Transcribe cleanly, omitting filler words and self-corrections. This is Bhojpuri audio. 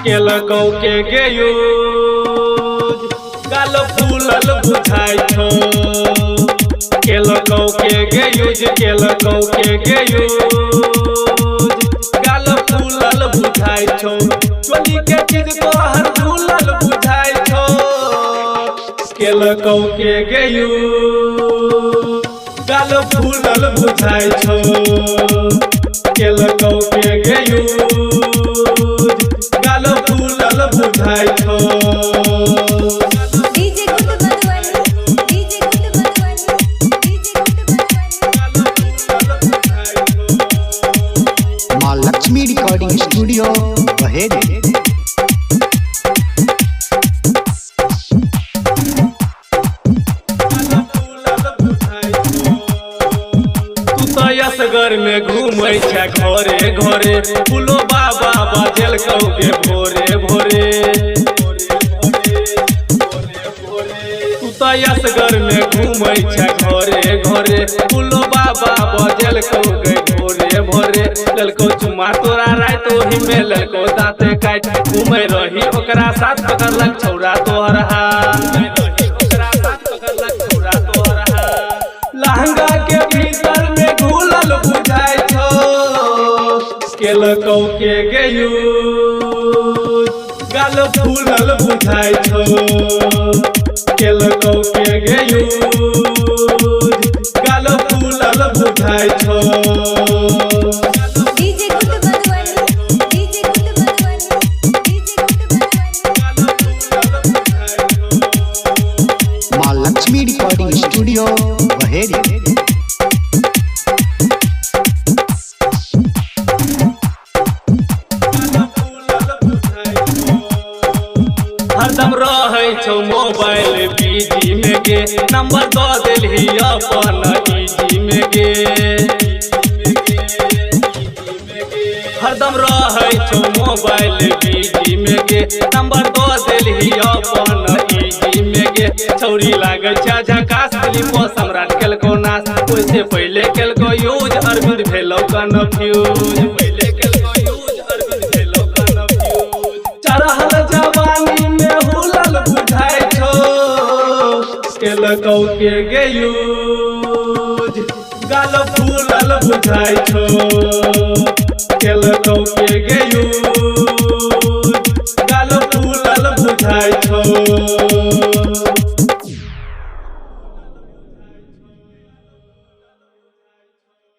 केलकौ के गेयूज गाल फूलल बुझाइ छौ। केलकौ के गेयूज गाल फूलल बुझाइ छौ। चोली के चीज तोहर झूलल बुझाइ छौ। केलकौ के गेयूज गाल फूलल बुझाइ छौ। केलकौ के गेयूज गाल फूलल बुझाइ छौ। DJ good Madhubani, DJ good Madhubani, DJ good Madhubani. माँ लक्ष्मी रिकॉर्डिंग स्टूडियो बहेड़ी। घर में घूमै छै घरे घरे फूलो बाबा बाजल कौगे भोरे भोरे। तू तयसगर में घूमै छै घरे घरे फूलो बाबा बाजल कौगे भोरे भोरे। ललको चुमा तोरा रात ओही में ललको दाँते काट घूमै रही ओकरा साथ पकड़लक छौरा तोहर हाथ। लहंगा के भीतर में घुलल बुझाइ छौ। केलकौ के गेयूज गाल फूलल बुझाइ छौ। केलकौ के गेयूज गाल फूलल बुझाइ छौ। DJ good Madhubani, DJ good Madhubani, DJ good Madhubani. माँ लक्ष्मी रिकॉर्डिंग स्टूडियो बहेड़ी। हरदम रहै छौ मोबाइल बीजी में गे नंबर दऽ देलही अपन ईजी में गे। हरदम रहै छौ मोबाइल बीजी में गे नंबर दऽ देलही अपन ईजी में गे। छौरी लागै छै झकास फिल्म सम्राट केलकौ नाश। ओइसे पहिले केलकौ यूज अरविंद भेलौ कन्फ्यूज। पहिले केलकौ यूज अरविंद भेलौ कन्फ्यूज। चढ़ल जवानी में हुलल बुझाइ छौ। केलकौ के गेयूज गाल फूलल बुझाइ छौ।